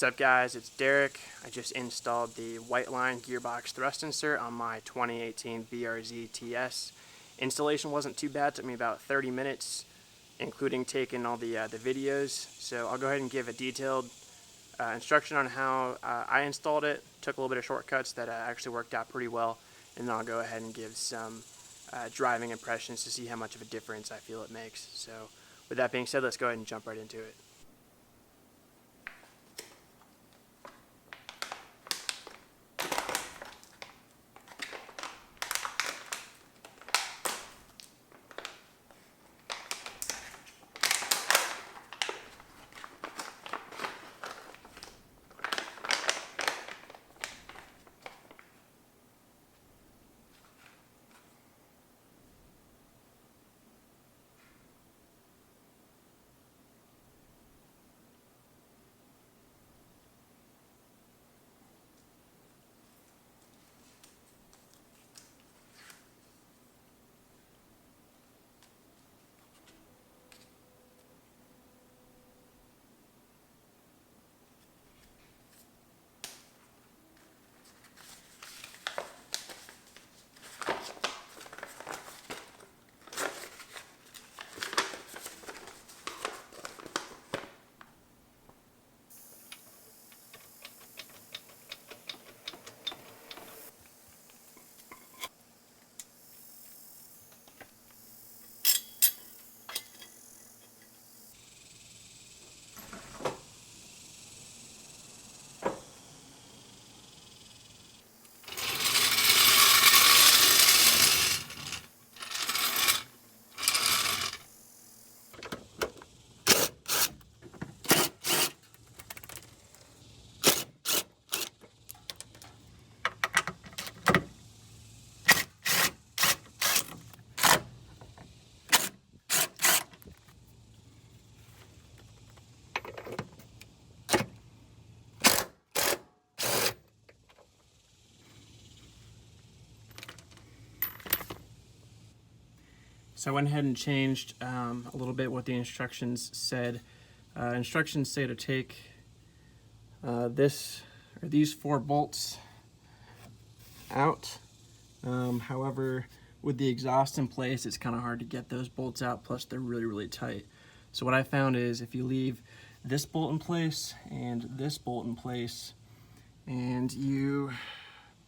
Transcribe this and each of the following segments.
What's up guys, it's Derek. I just installed the Whiteline gearbox thrust insert on my 2018 BRZ TS. Installation wasn't too bad, it took me about 30 minutes, including taking all the videos. So I'll go ahead and give a detailed instruction on how I installed it. Took a little bit of shortcuts that actually worked out pretty well, and then I'll go ahead and give some driving impressions to see how much of a difference I feel it makes. So with that being said, let's go ahead and jump right into it. So I went ahead and changed a little bit what the instructions said. Instructions say to take these 4 bolts out. However, with the exhaust in place, it's kind of hard to get those bolts out, plus they're really tight. So what I found is if you leave this bolt in place and this bolt in place, and you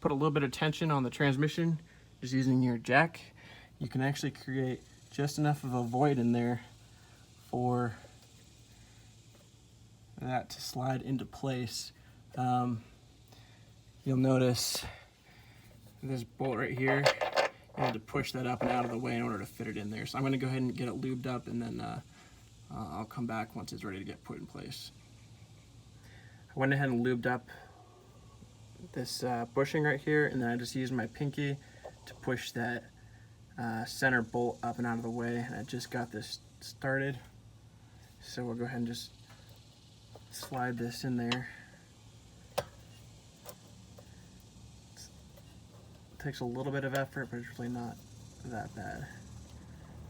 put a little bit of tension on the transmission just using your jack, you can actually create just enough of a void in there for that to slide into place. You'll notice this bolt right here, you had to push that up and out of the way in order to fit it in there. So I'm going to go ahead and get it lubed up, and then I'll come back once it's ready to get put in place. I went ahead and lubed up this bushing right here, and then I just used my pinky to push that center bolt up and out of the way, and I just got this started. So we'll go ahead and just slide this in there. It takes a little bit of effort, but it's really not that bad.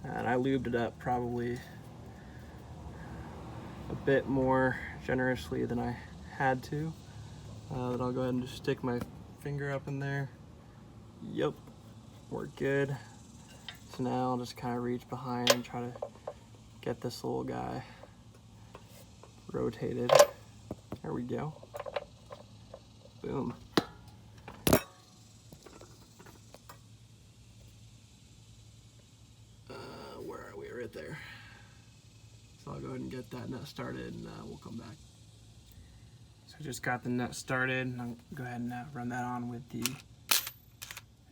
And I lubed it up probably a bit more generously than I had to. Then I'll go ahead and just stick my finger up in there. Yep, we're good. So now I'll just kind of reach behind and try to get this little guy rotated. There we go. Boom. Where are we? Right there. So I'll go ahead and get that nut started, and we'll come back. So I just got the nut started, and I'll go ahead and run that on with the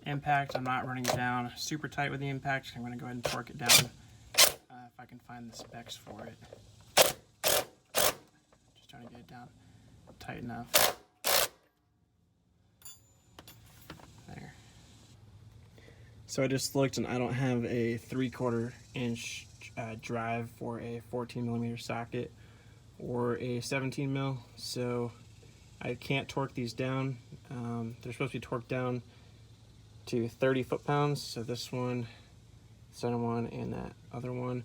impact. I'm not running it down super tight with the impact. I'm going to go ahead and torque it down if I can find the specs for it. Just trying to get it down tight enough. There. So I just looked, and I don't have a 3/4 inch drive for a 14mm socket or a 17 mil, so I can't torque these down. They're supposed to be torqued down to 30 foot-pounds, so this one, center one, and that other one.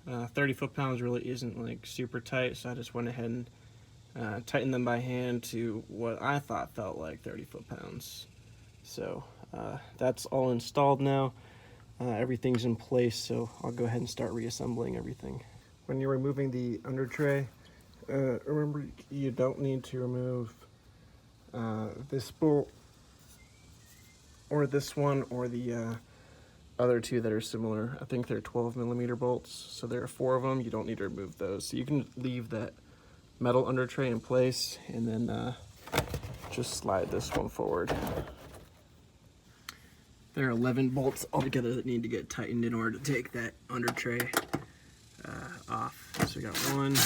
30 foot-pounds really isn't like super tight, so I just went ahead and tighten them by hand to what I thought felt like 30 foot-pounds. So that's all installed now. Everything's in place, so I'll go ahead and start reassembling everything. When you're removing the under tray, remember you don't need to remove this bolt or this one or the other two that are similar. I think they're 12mm bolts, so there are 4 of them. You don't need to remove those. So you can leave that metal under tray in place and then just slide this one forward. There are 11 bolts altogether that need to get tightened in order to take that under tray off. So we got 1,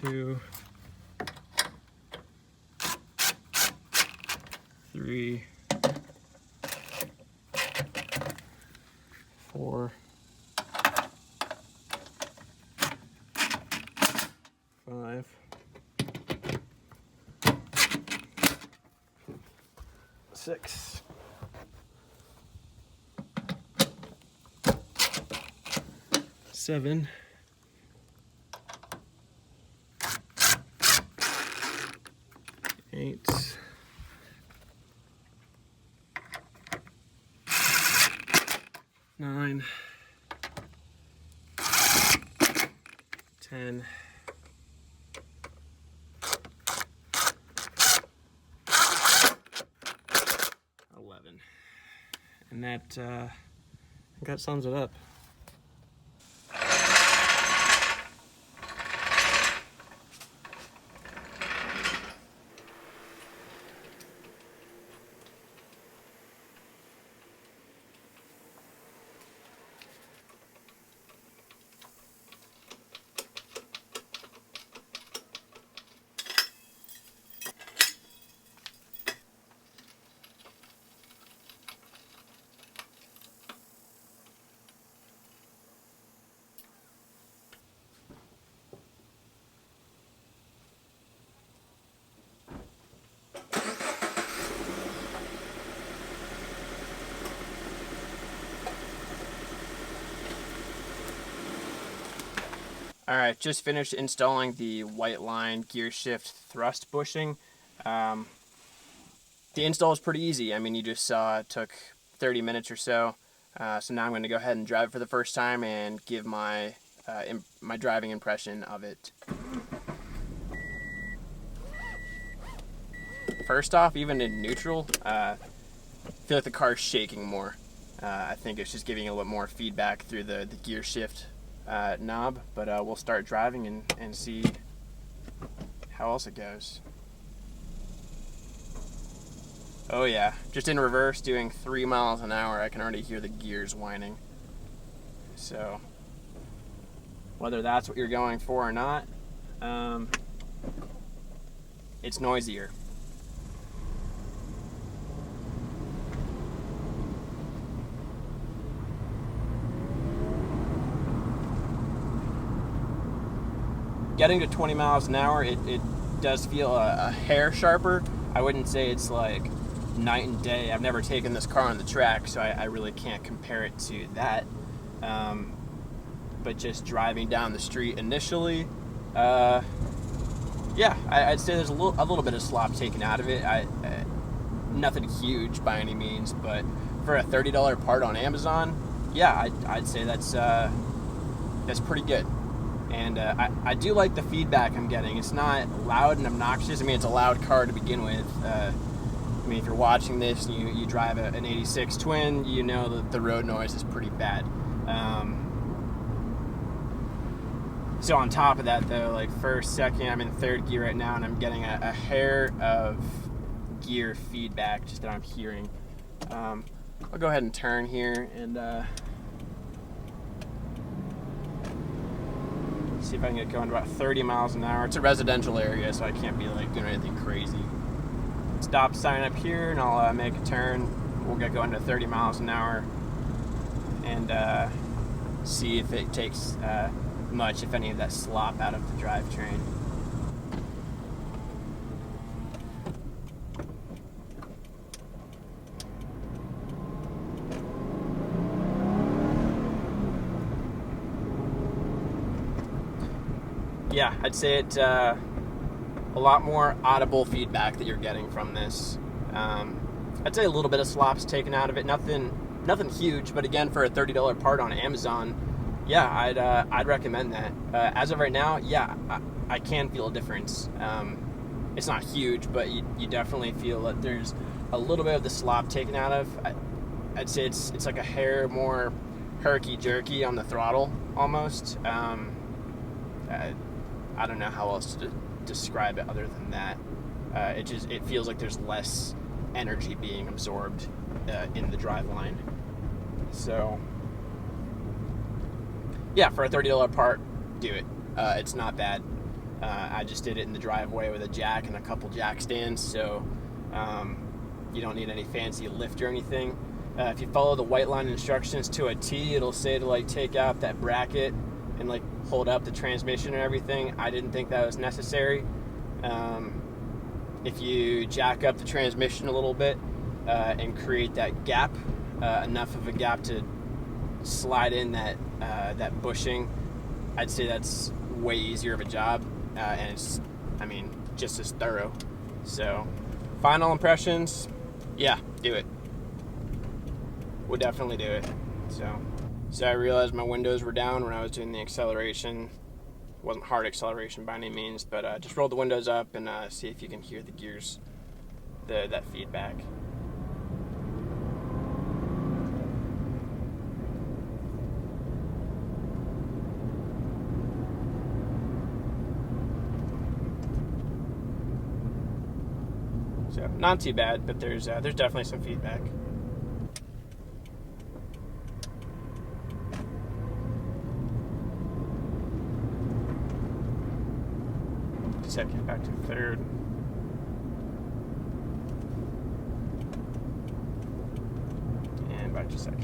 2, 3, 4, 5, 6, 7, 8, 9, 10, 11. And that sums it up. Alright, just finished installing the Whiteline gear shift thrust bushing. The install is pretty easy. I mean, you just saw it took 30 minutes or so. So now I'm going to go ahead and drive it for the first time and give my my driving impression of it. First off, even in neutral, I feel like the car's shaking more. I think it's just giving a little bit more feedback through the gear shift knob, but we'll start driving and see how else it goes. Oh yeah, just in reverse doing 3 miles an hour, I can already hear the gears whining. So whether that's what you're going for or not, it's noisier. Getting to 20 miles an hour, it does feel a hair sharper. I wouldn't say it's like night and day. I've never taken this car on the track, so I really can't compare it to that. But just driving down the street initially, yeah, I'd say there's a little bit of slop taken out of it. Nothing huge by any means, but for a $30 part on Amazon, yeah, I'd say that's pretty good. And I do like the feedback I'm getting. It's not loud and obnoxious. I mean, it's a loud car to begin with. I mean, if you're watching this and you drive an 86 Twin, you know that the road noise is pretty bad. So on top of that, though, like first, second, I'm in third gear right now, and I'm getting a hair of gear feedback just that I'm hearing. I'll go ahead and turn here and see if I can get going about 30 miles an hour. It's a residential area, so I can't be like doing anything crazy. Stop sign up here, and I'll make a turn. We'll get going to 30 miles an hour and see if it takes much, if any, of that slop out of the drivetrain. yeah, I'd say it's a lot more audible feedback that you're getting from this. I'd say a little bit of slop's taken out of it. Nothing huge, but again, for a $30 part on Amazon, yeah, I'd recommend that. As of right now, yeah, I can feel a difference. It's not huge, but you definitely feel that there's a little bit of the slop taken out of. I'd say it's like a hair more herky-jerky on the throttle, almost. I don't know how else to describe it other than that. It feels like there's less energy being absorbed in the driveline. So, yeah, for a $30 part, do it. It's not bad. I just did it in the driveway with a jack and a couple jack stands, so you don't need any fancy lift or anything. If you follow the Whiteline instructions to a T, it'll say to like take out that bracket and like hold up the transmission and everything. I didn't think that was necessary. If you jack up the transmission a little bit and create that gap, enough of a gap to slide in that bushing, I'd say that's way easier of a job, and it's, I mean, just as thorough. So, final impressions, yeah, do it. Would definitely do it. So I realized my windows were down when I was doing the acceleration. Wasn't hard acceleration by any means, but just roll the windows up and see if you can hear the gears, that feedback. So not too bad, but there's definitely some feedback. Second, back to third. And back to second.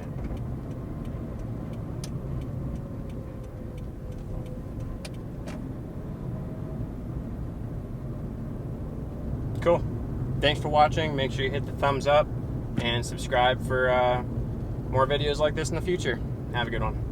Cool. Thanks for watching. Make sure you hit the thumbs up and subscribe for more videos like this in the future. Have a good one.